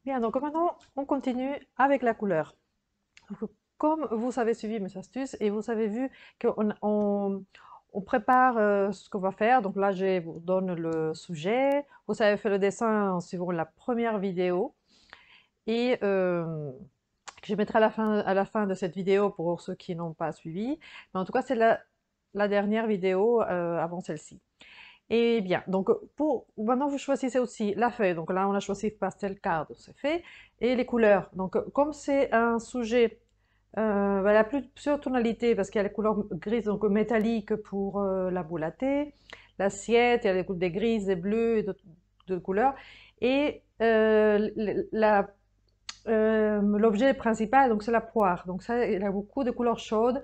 Bien, donc maintenant, on continue avec la couleur. Donc, comme vous avez suivi mes astuces et vous avez vu qu'on prépare ce qu'on va faire, donc là, je vous donne le sujet. Vous avez fait le dessin en suivant la première vidéo et que je mettrai à la fin de cette vidéo pour ceux qui n'ont pas suivi. Mais en tout cas, c'est la dernière vidéo avant celle-ci. Et bien, donc maintenant vous choisissez aussi la feuille. Donc là, on a choisi pastel card, c'est fait. Et les couleurs. Donc comme c'est un sujet, la plusieurs tonalités, parce qu'il y a les couleurs grises, donc métalliques pour la boule à thé, l'assiette, il y a des grises, des bleus et d'autres couleurs. Et l'objet principal, donc c'est la poire. Donc ça, il a beaucoup de couleurs chaudes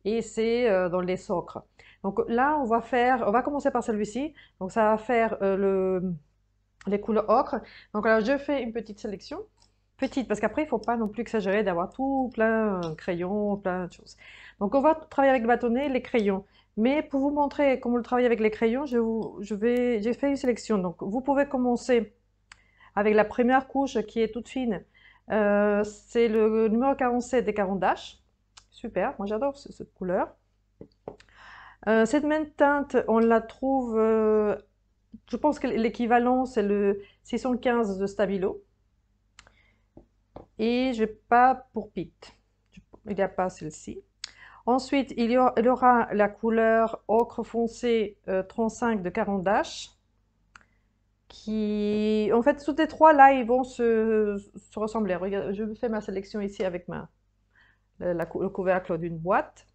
et c'est dans les socres. Donc là, on va commencer par celui-ci. Donc ça va faire les couleurs ocre. Donc là, je fais une petite sélection. Petite, parce qu'après, il ne faut pas non plus exagérer d'avoir tout plein de crayons, plein de choses. Donc on va travailler avec le bâtonnet, les crayons. Mais pour vous montrer comment le travailler avec les crayons, j'ai fait une sélection. Donc vous pouvez commencer avec la première couche qui est toute fine. C'est le numéro 47 des Caran d'Ache. Super, moi j'adore cette couleur. Cette même teinte, on la trouve, je pense que l'équivalent c'est le 615 de Stabilo. Et je vais pas pour Pete. Il n'y a pas celle-ci. Ensuite, il y aura la couleur ocre foncé 35 de Caran d'Ache. En fait, toutes les trois là, ils vont se ressembler. Regarde, je fais ma sélection ici avec le couvercle d'une boîte.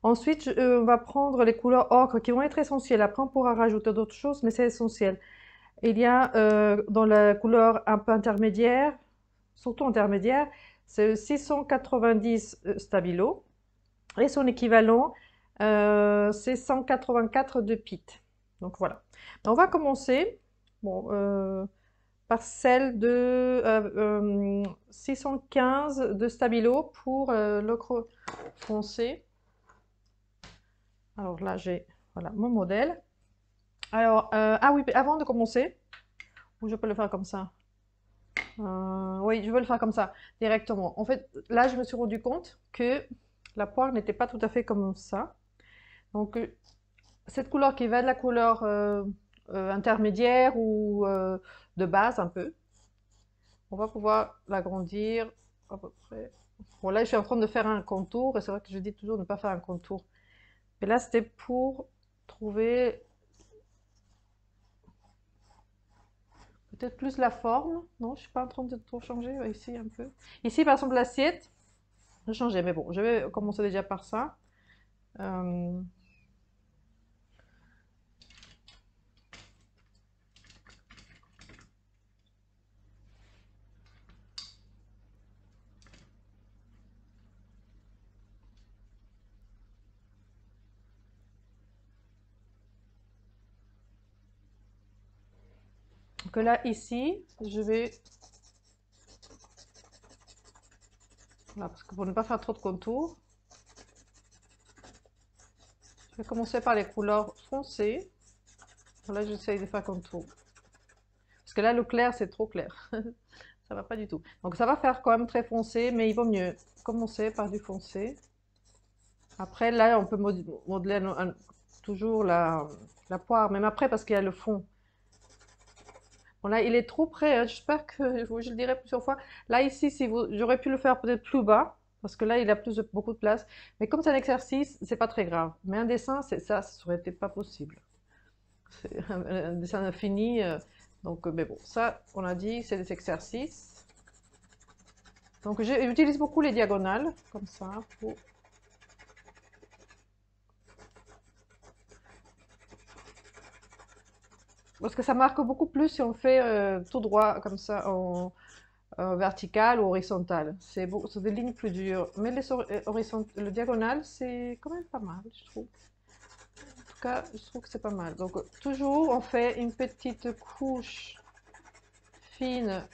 Ensuite, on va prendre les couleurs ocre qui vont être essentielles. Après, on pourra rajouter d'autres choses, mais c'est essentiel. Il y a dans la couleur un peu intermédiaire, surtout intermédiaire, c'est le 690 Stabilo. Et son équivalent, c'est 184 de Pitt. Donc voilà. On va commencer. Bon, par celle de 615 de Stabilo pour l'ocre foncé. Alors là, j'ai voilà, mon modèle. Alors, ah oui, avant de commencer, ou je peux le faire comme ça. Oui, je veux le faire comme ça, directement. En fait, là, je me suis rendu compte que la poire n'était pas tout à fait comme ça. Donc, cette couleur qui va de la couleur intermédiaire ou de base un peu, on va pouvoir l'agrandir à peu près. Bon, là, je suis en train de faire un contour, et c'est vrai que je dis toujours de ne pas faire un contour. Mais là, c'était pour trouver peut-être plus la forme. Non, je suis pas en train de tout changer ici un peu. Ici, par exemple, l'assiette, j'ai changé, mais bon, je vais commencer déjà par ça. Euh, donc là, ici, je vais... Là, parce que pour ne pas faire trop de contours, je vais commencer par les couleurs foncées. Là, j'essaye de faire contour. Parce que là, le clair, c'est trop clair. Ça va pas du tout. Donc ça va faire quand même très foncé, mais il vaut mieux commencer par du foncé. Après, là, on peut modeler toujours la poire, même après, parce qu'il y a le fond. Bon, là, il est trop près, hein. J'espère que je le dirai plusieurs fois. Là, ici, si j'aurais pu le faire peut-être plus bas, parce que là, il a beaucoup de place. Mais comme c'est un exercice, c'est pas très grave. Mais un dessin, ça aurait été pas possible. C'est un dessin infini. Donc, mais bon, ça, on a dit, c'est des exercices. Donc, j'utilise beaucoup les diagonales, comme ça, parce que ça marque beaucoup plus si on fait tout droit, comme ça, en vertical ou horizontal. C'est des lignes plus dures. Mais le diagonal, c'est quand même pas mal, je trouve. En tout cas, je trouve que c'est pas mal. Donc, toujours, on fait une petite couche fine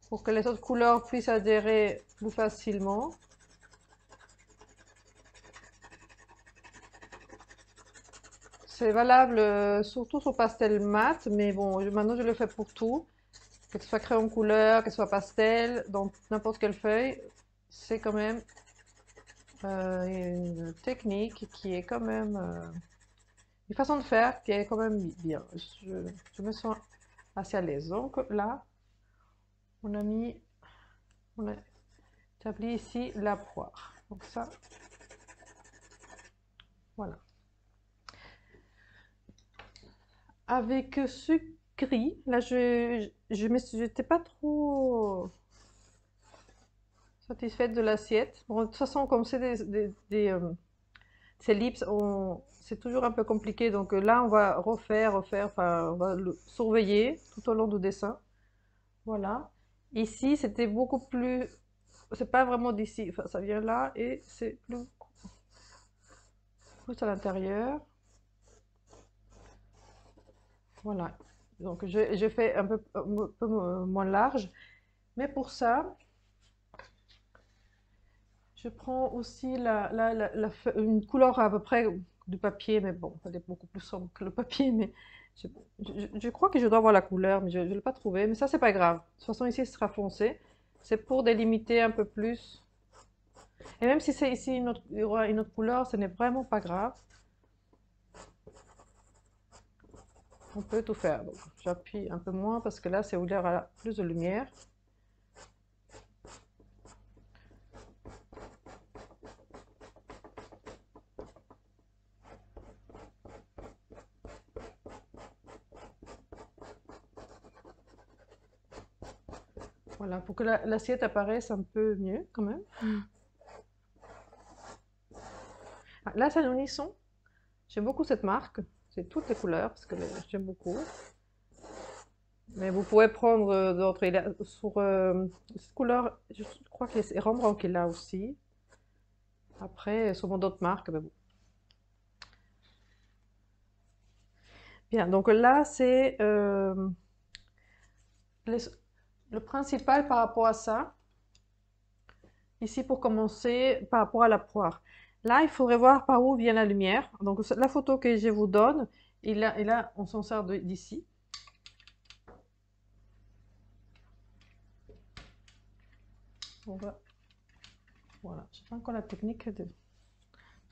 pour que les autres couleurs puissent adhérer plus facilement. C'est valable surtout sur pastel mat, mais bon, maintenant je le fais pour tout. que ce soit crayon couleur, que ce soit pastel, dans n'importe quelle feuille, c'est quand même une technique qui est quand même une façon de faire qui est quand même bien. Je me sens assez à l'aise. Donc là, on a mis, on a établi ici la poire. Donc ça, voilà. Avec ce gris, là, j'étais pas trop satisfaite de l'assiette. Bon, de toute façon, comme c'est ces lips, c'est toujours un peu compliqué. Donc là, on va refaire, enfin, on va le surveiller tout au long du dessin. Voilà. Ici, c'était beaucoup plus. C'est pas vraiment d'ici. Enfin, ça vient là et c'est plus à l'intérieur. Voilà. Donc, je fais un peu moins large. Mais pour ça, je prends aussi une couleur à peu près du papier, mais bon, elle est beaucoup plus sombre que le papier, mais je crois que je dois avoir la couleur, mais je ne l'ai pas trouvée, mais ça, c'est pas grave. De toute façon, ici, ce sera foncé. C'est pour délimiter un peu plus. Et même si c'est ici il y aura une autre couleur, ce n'est vraiment pas grave. On peut tout faire. Donc, j'appuie un peu moins parce que là, c'est où il y aura plus de lumière. Voilà, pour que l'assiette apparaisse un peu mieux quand même. Ah, là, c'est un unisson. J'aime beaucoup cette marque. C'est toutes les couleurs parce que j'aime beaucoup. Mais vous pouvez prendre d'autres. Sur cette couleur, je crois que c'est Rembrandt qui l'a aussi. Après, sûrement d'autres marques. Mais bon. Bien, donc là, c'est le principal par rapport à ça. Ici, pour commencer, par rapport à la poire. Là, il faudrait voir par où vient la lumière. Donc, la photo que je vous donne, et là on s'en sert d'ici. On va... Voilà, je sais pas encore la technique de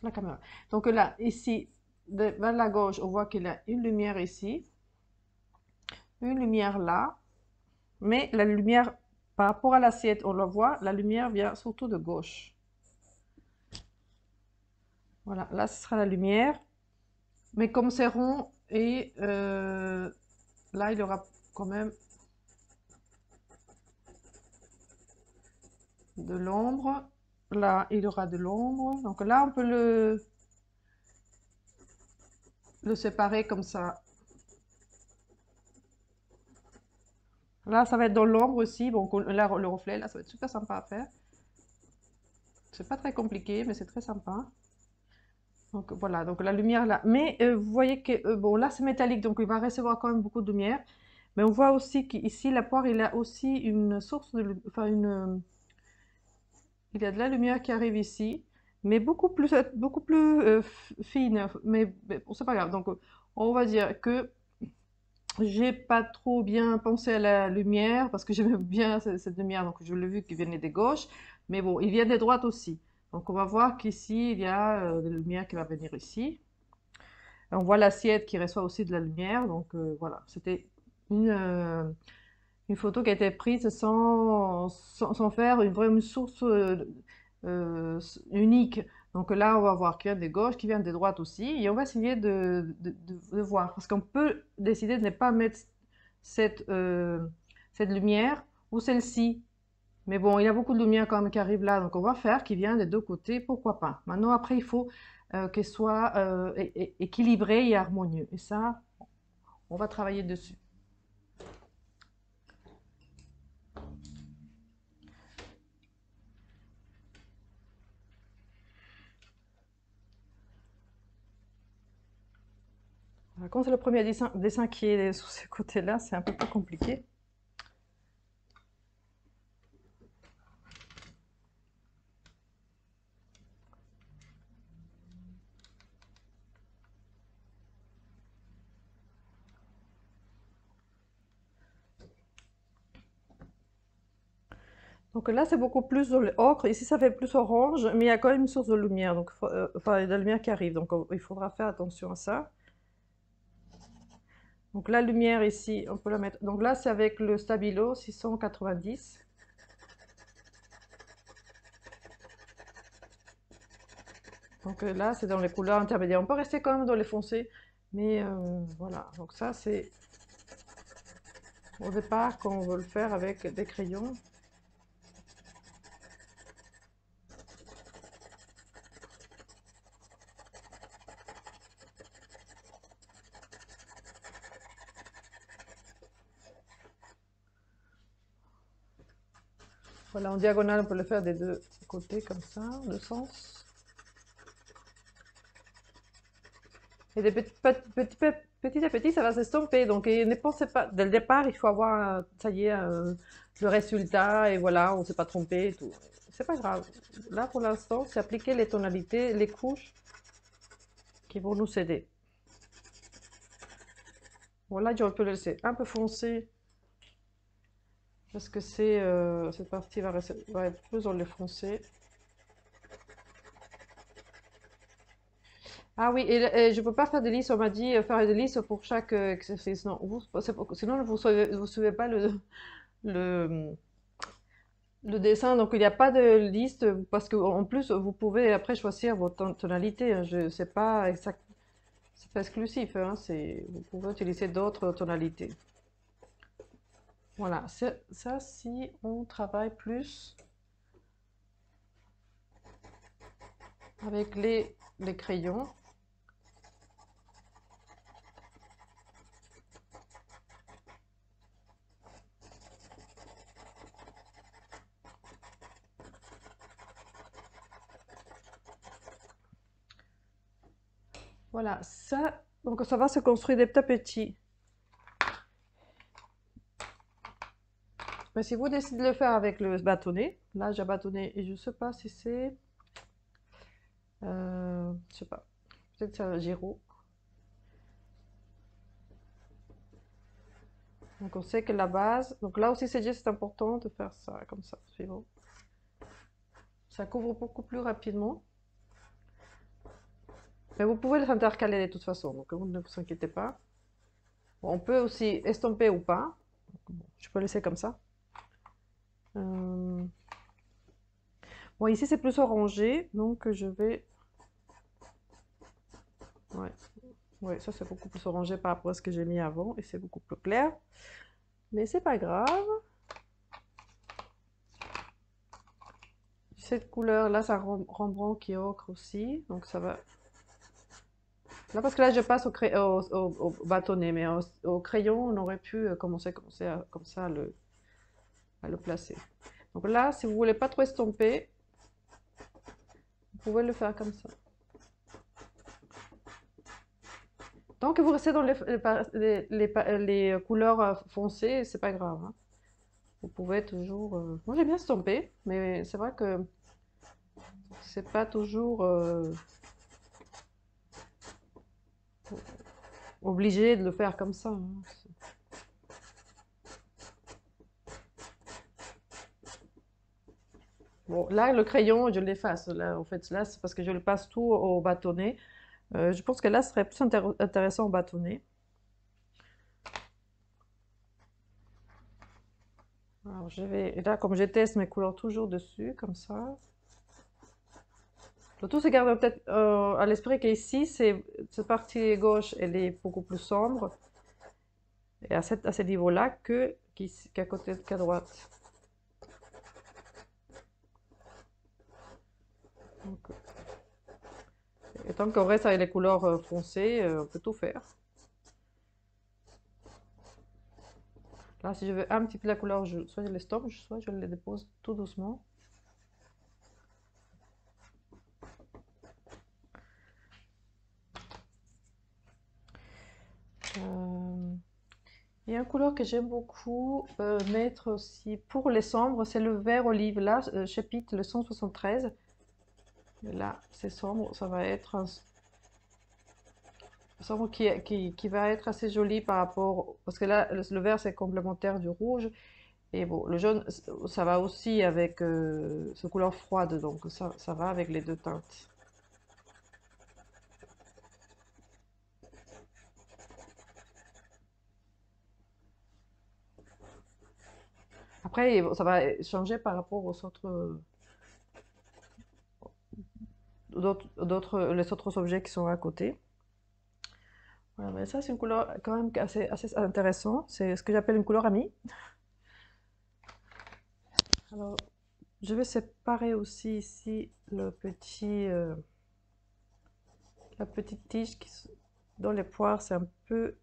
la caméra. Donc là, ici, vers la gauche, on voit qu'il y a une lumière ici, une lumière là, mais la lumière, par rapport à l'assiette, on le voit, la lumière vient surtout de gauche. Voilà, là, ce sera la lumière. Mais comme c'est rond, et là, il y aura quand même de l'ombre. Là, il y aura de l'ombre. Donc là, on peut le séparer comme ça. Là, ça va être dans l'ombre aussi. Bon, là, le reflet, là, ça va être super sympa à faire. C'est pas très compliqué, mais c'est très sympa. Donc voilà, donc la lumière là. Mais vous voyez que, bon, là, c'est métallique, donc il va recevoir quand même beaucoup de lumière. Mais on voit aussi qu'ici, la poire, il a aussi une source de, enfin, il y a de la lumière qui arrive ici, mais beaucoup plus fine. Mais bon, c'est pas grave. Donc, on va dire que j'ai pas trop bien pensé à la lumière parce que j'aime bien cette lumière, donc je l'ai vu qu'il venait des gauches, mais bon, il vient des droites aussi. Donc on va voir qu'ici il y a de la lumière qui va venir ici. On voit l'assiette qui reçoit aussi de la lumière, donc voilà, c'était une, euh, une photo qui a été prise sans faire une vraie source euh, unique. Donc là, on va voir qu'il y a des gauches, qui viennent des droites aussi, et on va essayer de voir, parce qu'on peut décider de ne pas mettre cette, euh, cette lumière ou celle-ci. Mais bon, il y a beaucoup de lumière quand même qui arrive là, donc on va faire qui vient des deux côtés, pourquoi pas. Maintenant, après, il faut qu'elle soit équilibrée et harmonieux. Et ça, on va travailler dessus. Quand c'est le premier dessin qui est sur ce côté-là, c'est un peu plus compliqué. Donc là, c'est beaucoup plus dans l'ocre. Ici, ça fait plus orange, mais il y a quand même une source de lumière. Donc, enfin, de la lumière qui arrive. Donc, il faudra faire attention à ça. Donc, la lumière ici, on peut la mettre. Donc là, c'est avec le Stabilo 690. Donc là, c'est dans les couleurs intermédiaires. On peut rester quand même dans les foncés. Mais voilà. Donc ça, c'est au départ quand on veut le faire avec des crayons. Voilà, en diagonale, on peut le faire des deux côtés comme ça, deux sens. Et petit à petit, ça va s'estomper. Donc, ne pensez pas, dès le départ, il faut avoir, ça y est, le résultat, et voilà, on ne s'est pas trompé et tout. C'est pas grave. Là, pour l'instant, c'est appliquer les tonalités, les couches qui vont nous aider. Voilà, j'aurais pu le laisser un peu foncé, parce que cette partie va être plus dans le foncé. Ah oui, et je peux pas faire de liste, on m'a dit faire des listes pour chaque exercice. Non, sinon vous suivez pas le, le dessin, donc il n'y a pas de liste, parce que en plus vous pouvez après choisir votre tonalité, hein. Je sais pas exact, c'est pas exclusif, hein, vous pouvez utiliser d'autres tonalités. Voilà, ça si on travaille plus avec les crayons. Voilà, ça, donc ça va se construire des petits à petits. Mais si vous décidez de le faire avec le bâtonnet, là j'ai bâtonné et je sais pas si c'est, je sais pas, peut-être c'est un Giro. Donc on sait que la base, donc là aussi c'est important de faire ça comme ça, suivant. Ça couvre beaucoup plus rapidement. Mais vous pouvez les intercaler de toute façon, donc ne vous inquiétez pas. Bon, on peut aussi estomper ou pas. Bon, je peux laisser comme ça. Bon, ici c'est plus orangé, donc je vais... Ouais, ouais, ça c'est beaucoup plus orangé par rapport à ce que j'ai mis avant, et c'est beaucoup plus clair. Mais c'est pas grave. Cette couleur là, ça rend qui est ocre aussi, donc ça va. Là, parce que là, je passe au bâtonnet, mais au crayon, on aurait pu commencer comme ça à le placer. Donc là, si vous voulez pas trop estomper, vous pouvez le faire comme ça. Tant que vous restez dans les couleurs foncées, c'est pas grave, hein. Vous pouvez toujours. Moi, j'aime bien estomper, mais c'est vrai que c'est pas toujours obligé de le faire comme ça, hein. Bon, là, le crayon, je l'efface. Là, en fait, là, c'est parce que je le passe tout au bâtonnet. Je pense que là, ce serait plus intéressant au bâtonnet. Alors, et là, comme je teste mes couleurs toujours dessus, comme ça. Le tout, c'est garder peut-être à l'esprit qu'ici, cette partie gauche, elle est beaucoup plus sombre. Et à ce niveau-là qu'à côté, qu'à droite. Donc, et tant qu'on reste avec les couleurs foncées, on peut tout faire. Là, si je veux un petit peu la couleur, soit je l'estompe, soit je le dépose tout doucement. Il y a une couleur que j'aime beaucoup mettre aussi pour les sombres, c'est le vert olive. Là, chapitre le 173. Et là, c'est sombre, ça va être un sombre qui va être assez joli par rapport... Parce que là, le vert, c'est complémentaire du rouge. Et bon, le jaune, ça va aussi avec ce couleur froide, donc ça va avec les deux teintes. Après, bon, ça va changer par rapport aux autres, les autres objets qui sont à côté. Voilà, mais ça, c'est une couleur quand même assez intéressant. C'est ce que j'appelle une couleur amie. Alors, je vais séparer aussi ici la petite tige dans les poires, c'est un peu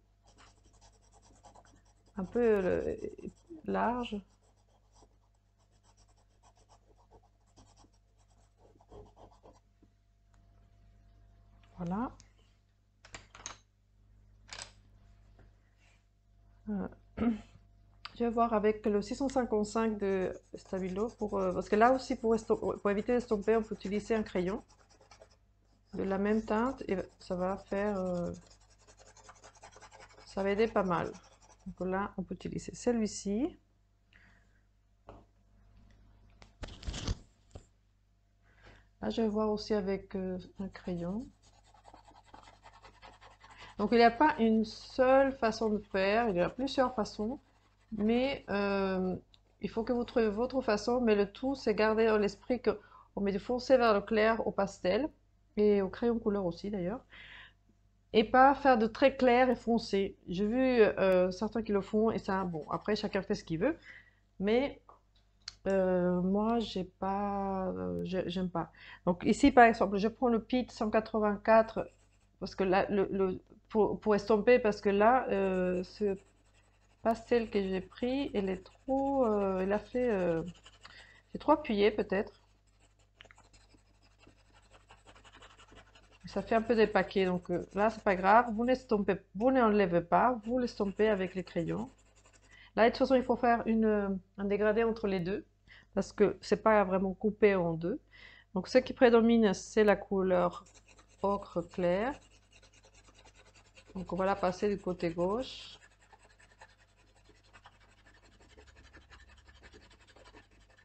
large. Voilà. Euh, Je vais voir avec le 655 de Stabilo parce que là aussi pour éviter d'estomper, on peut utiliser un crayon de la même teinte et ça va aider pas mal. Donc là, on peut utiliser celui-ci. Là, je vais voir aussi avec un crayon. Donc il n'y a pas une seule façon de faire, il y a plusieurs façons, mais il faut que vous trouviez votre façon, mais le tout c'est garder dans l'esprit qu'on met du foncé vers le clair au pastel, et au crayon couleur aussi d'ailleurs, et pas faire de très clair et foncé. J'ai vu certains qui le font, et ça, bon, après chacun fait ce qu'il veut, mais moi j'aime pas. Donc ici par exemple, je prends le Pit 184 parce que là, pour estomper, parce que là, ce pastel que j'ai pris, il a fait, j'ai trop appuyé peut-être. Ça fait un peu des paquets, donc là, c'est pas grave. Vous n'enlevez pas, vous l'estompez avec les crayons. Là, de toute façon, il faut faire un dégradé entre les deux, parce que c'est pas vraiment coupé en deux. Donc, ce qui prédomine, c'est la couleur ocre clair. Donc, on va la passer du côté gauche.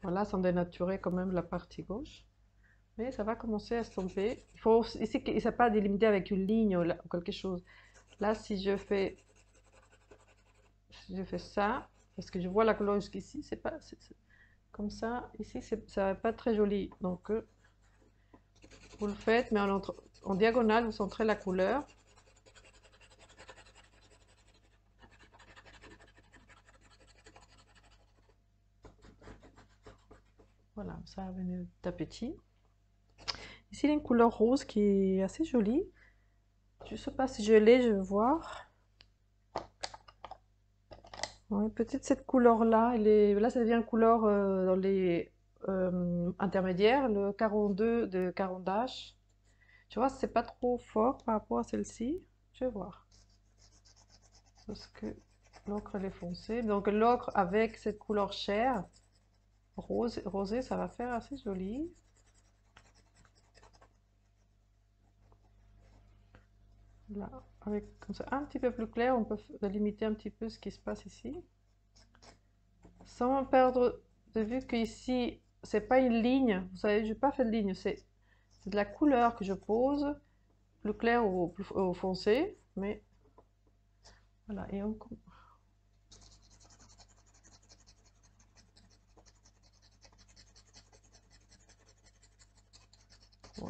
Voilà, sans dénaturer quand même la partie gauche. Mais ça va commencer à estomper. Il faut ici qu'il ne s'est pas délimité avec une ligne ou quelque chose. Là, si je fais ça, parce que je vois la couleur jusqu'ici, c'est pas comme ça. Ici, ça va pas très joli. Donc, vous le faites, mais en diagonale, vous centrez la couleur. Voilà, ça va venir d'appétit. Ici, il y a une couleur rose qui est assez jolie. Je ne sais pas si je l'ai, je vais voir. Ouais, peut-être cette couleur-là, là ça devient une couleur dans les intermédiaires, le 42 de Caran d'Ache. Tu vois, c'est pas trop fort par rapport à celle-ci. Je vais voir. Parce que l'ocre elle est foncée. Donc l'ocre avec cette couleur chair, rosée, ça va faire assez joli. Là, avec comme ça un petit peu plus clair, on peut limiter un petit peu ce qui se passe ici. Sans perdre de vue que ici, c'est pas une ligne. Vous savez, je n'ai pas fait de ligne, c'est de la couleur que je pose, plus clair ou plus foncé, mais voilà. Et bon,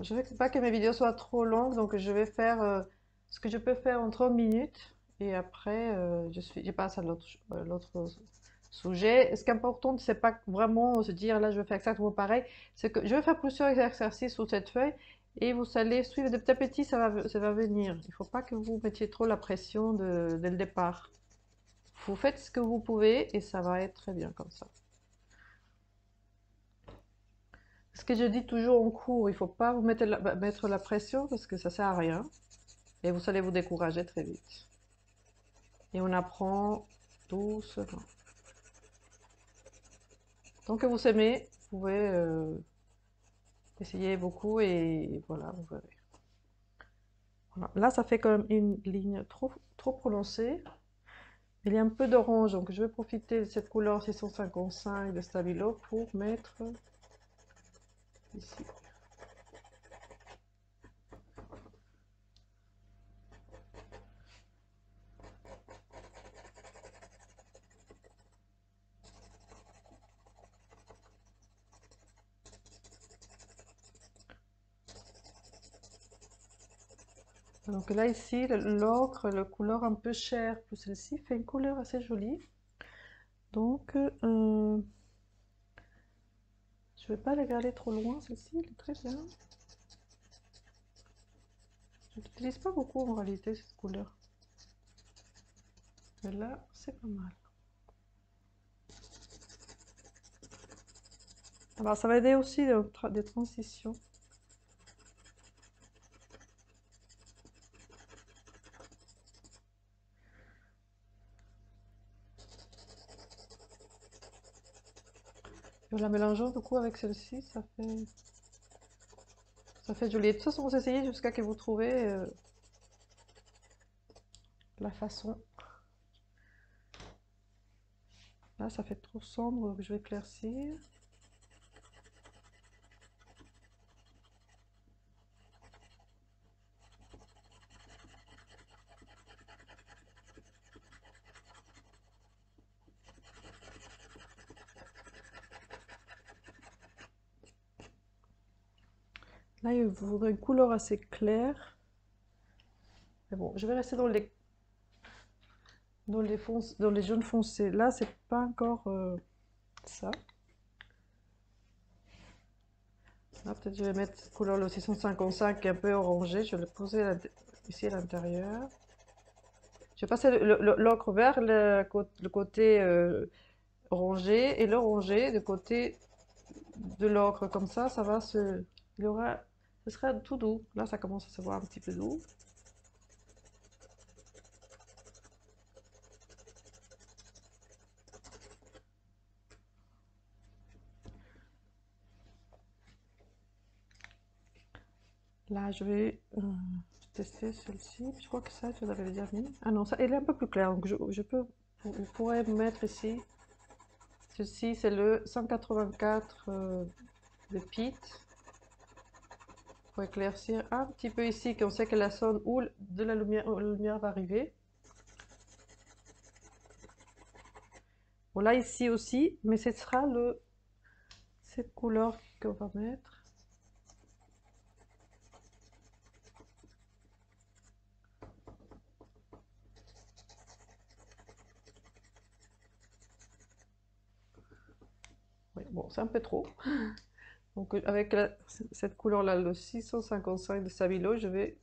je ne veux pas que mes vidéos soient trop longues, donc je vais faire ce que je peux faire en 30 minutes, et après je passe à l'autre sujet. Ce qui est important, c'est pas vraiment se dire là je vais faire exactement pareil, c'est que je vais faire plusieurs exercices sur cette feuille, et vous allez suivre de petit à petit, ça va venir. Il ne faut pas que vous mettiez trop la pression dès le départ. Vous faites ce que vous pouvez, et ça va être très bien comme ça. Ce que je dis toujours en cours, il ne faut pas vous mettre la pression parce que ça ne sert à rien. Et vous allez vous décourager très vite. Et on apprend doucement. Tant que vous aimez, vous pouvez essayer beaucoup et voilà, vous verrez. Voilà. Là, ça fait quand même une ligne trop prononcée. Il y a un peu d'orange, donc je vais profiter de cette couleur 655 de Stabilo pour mettre ici. Donc là, ici, l'ocre, la couleur un peu chère pour celle-ci, fait une couleur assez jolie. Donc, je vais pas la garder trop loin, celle-ci, elle est très bien. Je n'utilise pas beaucoup en réalité cette couleur. Mais là, c'est pas mal. Alors, ça va aider aussi des transitions. En la mélangeant du coup avec celle-ci, ça fait joli. De toute façon, vous essayez jusqu'à que vous trouvez la façon. Là, ça fait trop sombre, donc je vais éclaircir. Là, il vous faudrait une couleur assez claire. Mais bon, je vais rester dans les jaunes foncés. Là, c'est pas encore ça. Là, peut-être je vais mettre cette couleur le 655 qui est un peu orangé. Je vais le poser ici à l'intérieur. Je vais passer l'ocre vers le côté orangé et l'orangé du côté de l'ocre. Comme ça va se... Il y aura... Ce sera tout doux. Là, ça commence à se voir un petit peu doux. Là, je vais tester celle-ci. Je crois que ça, je l'avais déjà mis. Ah non, ça, elle est un peu plus claire. Donc, vous pourrez mettre ici. Ceci, c'est le 184 de Pete. Pour éclaircir un petit peu ici, qu'on sait que la zone où de la lumière va arriver. Bon, là, ici aussi, mais ce sera cette couleur qu'on va mettre. Oui, bon, c'est un peu trop. Donc, avec cette couleur-là, le 655 de Stabilo, je vais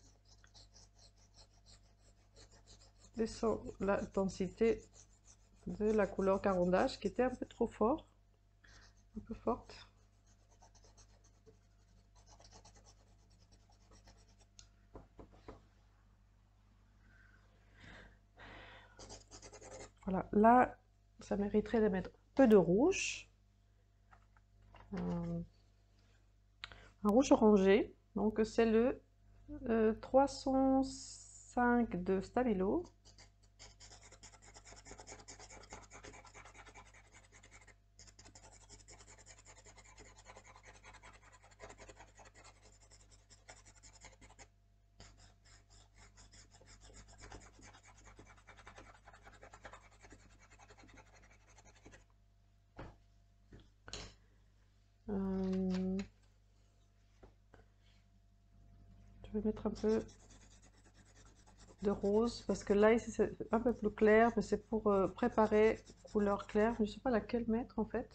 descendre l'intensité de la couleur Caran d'Ache qui était un peu trop fort, un peu forte. Voilà, là, ça mériterait de mettre un peu de rouge. Un rouge orangé, donc c'est le 305 de Stabilo. Je vais mettre un peu de rose parce que là ici c'est un peu plus clair, mais c'est pour préparer couleur claire. Je ne sais pas laquelle mettre en fait.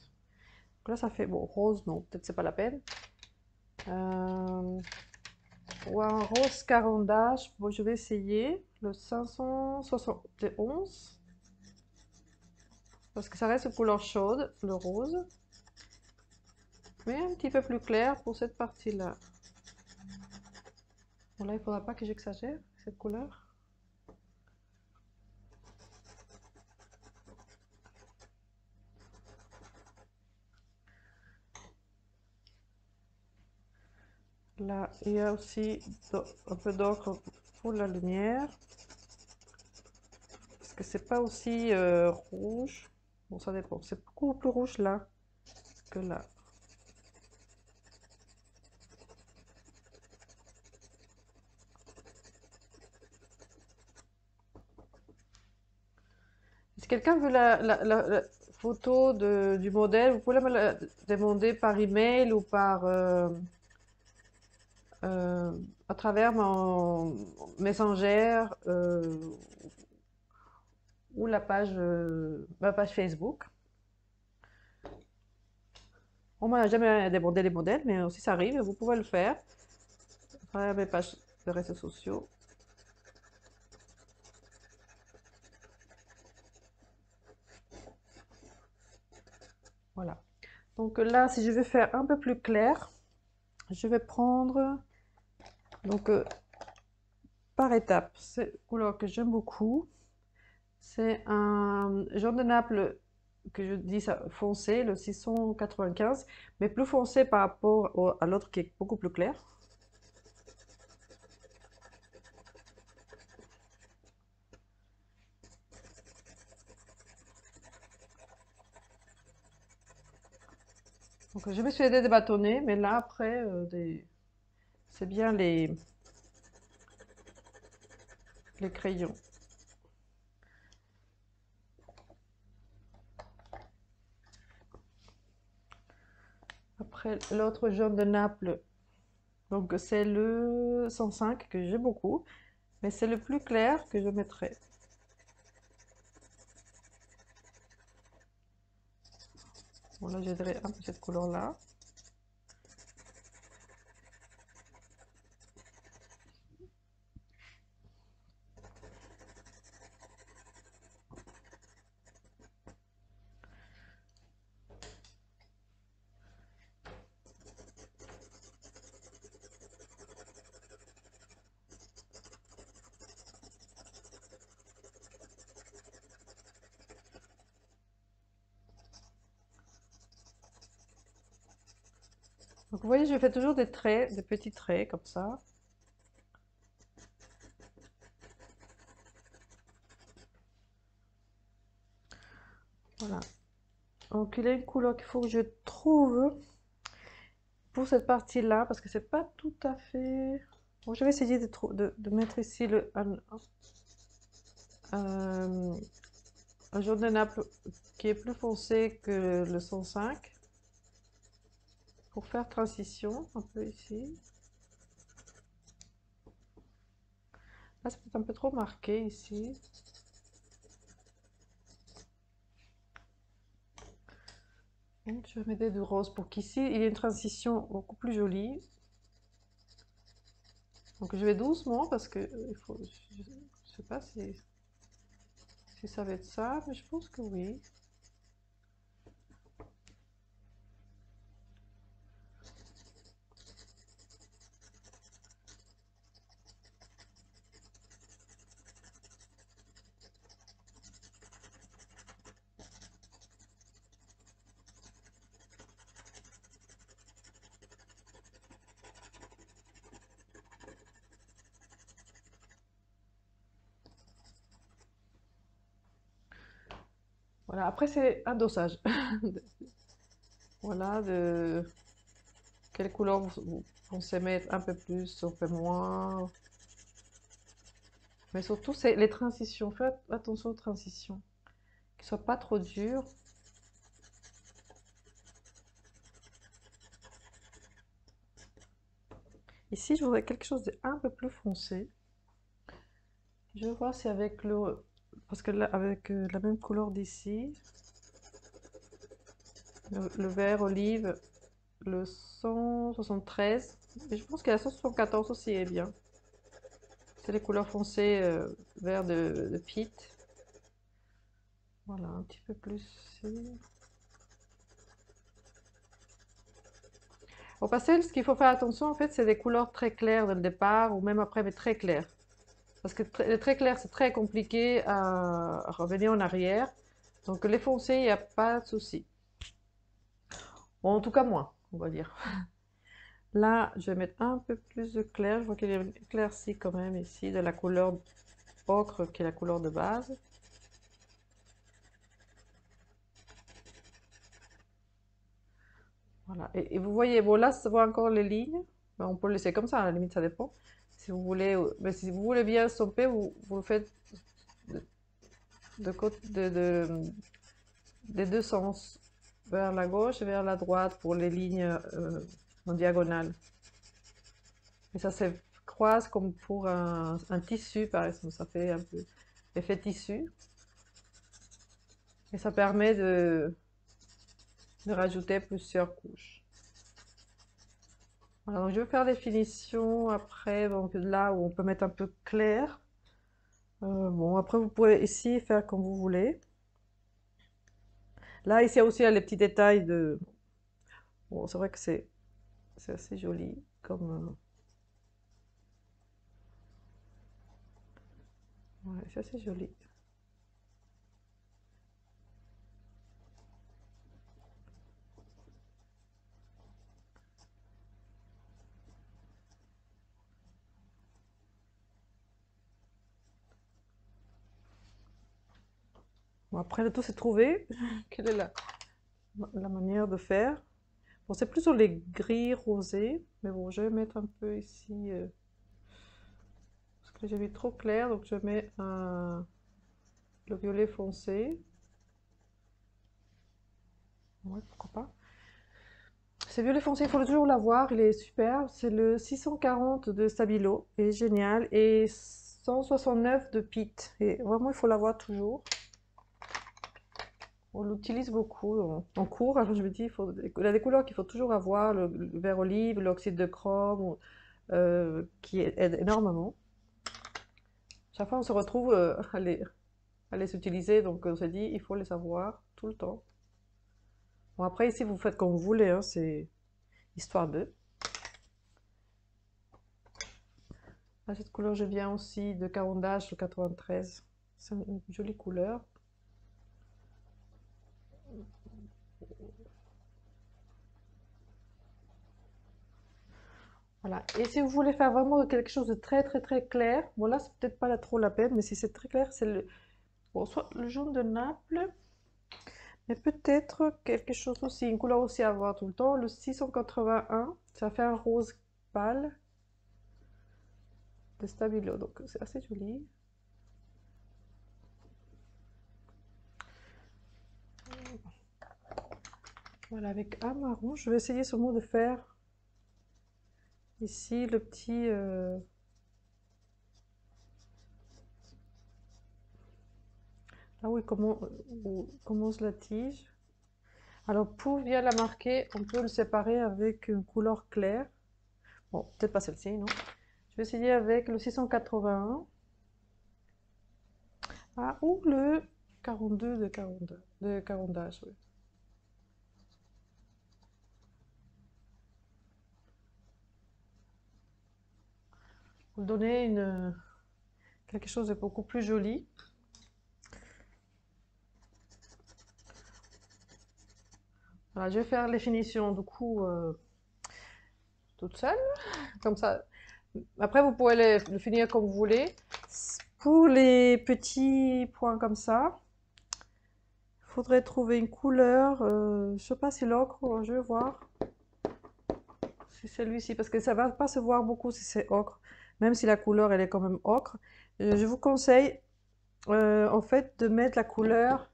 Donc là ça fait bon rose, non, peut-être c'est pas la peine. Ou un rose Caran d'Ache, bon, je vais essayer le 571 parce que ça reste couleur chaude, le rose, mais un petit peu plus clair pour cette partie-là. Bon, là, il ne faudra pas que j'exagère cette couleur. Là, il y a aussi un peu d'ocre pour la lumière. Parce que c'est pas aussi rouge. Bon, ça dépend. C'est beaucoup plus rouge là que là. Si quelqu'un veut la photo du modèle, vous pouvez me la demander par email ou par euh, à travers mon Messenger ou ma page Facebook. On m'a jamais demandé les modèles, mais si ça arrive, vous pouvez le faire à travers mes pages de réseaux sociaux. Voilà. Donc là, si je veux faire un peu plus clair, je vais prendre donc par étape. C'est une couleur que j'aime beaucoup. C'est un jaune de Naples que je dis ça, foncé, le 695, mais plus foncé par rapport à l'autre qui est beaucoup plus clair. Donc je me suis aidée des bâtonnets, mais là après, c'est bien les crayons. Après l'autre jaune de Naples, donc c'est le 105 que j'ai beaucoup, mais c'est le plus clair que je mettrai. Bon là j'aiderai un peu cette couleur là. Donc vous voyez, je fais toujours des traits, des petits traits comme ça. Voilà. Donc il y a une couleur qu'il faut que je trouve pour cette partie-là, parce que c'est pas tout à fait... Bon, je vais essayer de mettre ici un, un jaune de Naples qui est plus foncé que le 105 pour faire transition un peu ici. Là, c'est peut-être un peu trop marqué ici. Donc, je vais mettre du rose pour qu'ici, il y ait une transition beaucoup plus jolie. Donc, je vais doucement parce que je ne sais pas si ça va être ça, mais je pense que oui. Voilà, après c'est un dosage. Voilà, de quelle couleur vous pensez mettre un peu plus, un peu moins. Mais surtout, c'est les transitions. Faites attention aux transitions. Qu'ils ne soient pas trop dures. Ici, je voudrais quelque chose d'un peu plus foncé. Je vais voir si avec le... Parce que là, avec la même couleur d'ici, le vert olive, le 173, et je pense que la 174 aussi est bien. C'est les couleurs foncées vert de Pete. Voilà, un petit peu plus ici. Au pastel, ce qu'il faut faire attention, en fait, c'est des couleurs très claires dès le départ, ou même après, mais très claires. Parce que les très clairs, c'est très compliqué à revenir en arrière. Donc les foncés, il n'y a pas de souci. Bon, en tout cas, moins, on va dire. Là, je vais mettre un peu plus de clair. Je vois qu'il y a une éclaircie quand même ici de la couleur ocre qui est la couleur de base. Voilà. Et vous voyez, bon là, ça voit encore les lignes. Ben, on peut le laisser comme ça, à la limite, ça dépend. Si vous voulez, mais si vous voulez bien estomper, vous le faites de, des deux sens, vers la gauche et vers la droite pour les lignes en diagonale. Et ça se croise comme pour un tissu, par exemple. Ça fait un peu effet tissu. Et ça permet de rajouter plusieurs couches. Voilà, donc je vais faire des finitions après, donc là où on peut mettre un peu clair. Bon, après vous pouvez ici faire comme vous voulez. Là, ici aussi, il y a les petits détails de... Bon, c'est vrai que c'est assez joli comme... ouais, c'est assez joli. Bon, après, le tout c'est trouvé. Quelle est la manière de faire? Bon, c'est plus sur les gris rosés, mais bon, je vais mettre un peu ici, parce que j'ai mis trop clair, donc je mets le violet foncé. Ouais, pourquoi pas. Ce violet foncé, il faut toujours l'avoir, il est super. C'est le 640 de Stabilo, il est génial, et 169 de Pitt. Et vraiment, il faut l'avoir toujours. On l'utilise beaucoup en cours, alors je me dis, il y a des couleurs qu'il faut toujours avoir, le vert olive, l'oxyde de chrome, qui aide énormément. Chaque fois, on se retrouve à les utiliser, donc on se dit, il faut les avoir tout le temps. Bon, après, ici, vous faites comme vous voulez, hein, c'est histoire de. Ah, cette couleur, je viens aussi de Cavendish, le 93. C'est une jolie couleur. Voilà. Et si vous voulez faire vraiment quelque chose de très très très clair, bon là, c'est peut-être pas trop la peine, mais si c'est très clair, c'est bon, soit le jaune de Naples, mais peut-être quelque chose aussi, une couleur aussi à avoir tout le temps, le 681, ça fait un rose pâle de Stabilo, donc c'est assez joli. Voilà, avec un marron, je vais essayer seulement de faire ici le petit... là où commence la tige. Alors pour bien la marquer, on peut le séparer avec une couleur claire. Bon, peut-être pas celle-ci, non? Je vais essayer avec le 681. Ah, ou le 42 de Cavendish, oui. Pour donner quelque chose de beaucoup plus joli. Voilà, je vais faire les finitions du coup toute seule, comme ça. Après, vous pouvez le finir comme vous voulez. Pour les petits points comme ça, il faudrait trouver une couleur. Je sais pas si l'ocre, je vais voir. C'est celui-ci, parce que ça va pas se voir beaucoup si c'est ocre, même si la couleur elle est quand même ocre. Je vous conseille en fait de mettre la couleur,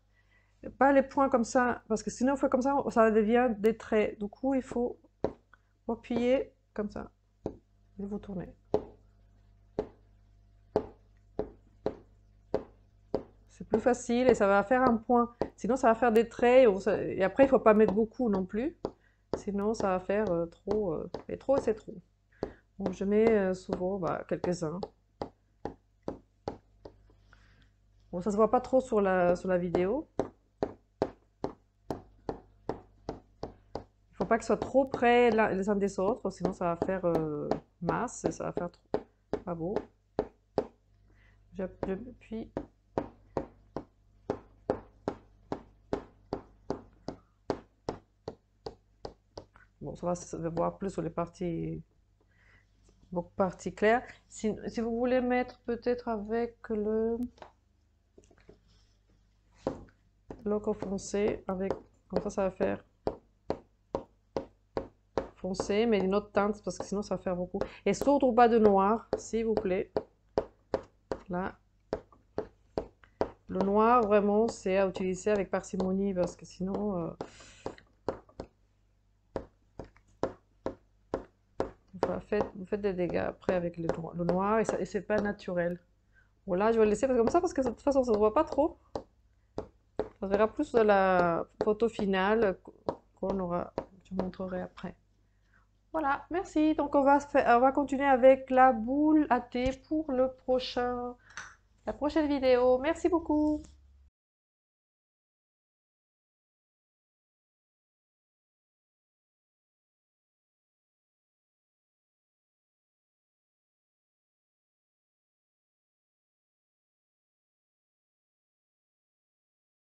pas les points comme ça, parce que sinon on fait comme ça devient des traits. Du coup, il faut appuyer comme ça et vous tournez. C'est plus facile et ça va faire un point. Sinon, ça va faire des traits et après, il faut pas mettre beaucoup non plus. Sinon, ça va faire trop. Et trop, c'est trop. Donc, je mets souvent quelques-uns. Bon, ça se voit pas trop sur la vidéo. Il faut pas que ce soit trop près les uns des autres, sinon ça va faire masse et ça va faire trop pas beau. Puis bon, ça va se voir plus sur les parties beaucoup parties claires. Si vous voulez mettre peut-être avec l'ocre foncé, avec comme ça va faire foncé, mais une autre teinte parce que sinon ça va faire beaucoup. Et surtout pas de noir, s'il vous plaît. Là. Le noir, vraiment, c'est à utiliser avec parcimonie parce que sinon, vous faites des dégâts après avec le noir et c'est pas naturel. Voilà, je vais le laisser comme ça parce que de toute façon, ça ne se voit pas trop. Ça se verra plus dans la photo finale qu'on aura, je vous montrerai après. Voilà, merci. Donc on va continuer avec la boule à thé pour la prochaine vidéo. Merci beaucoup.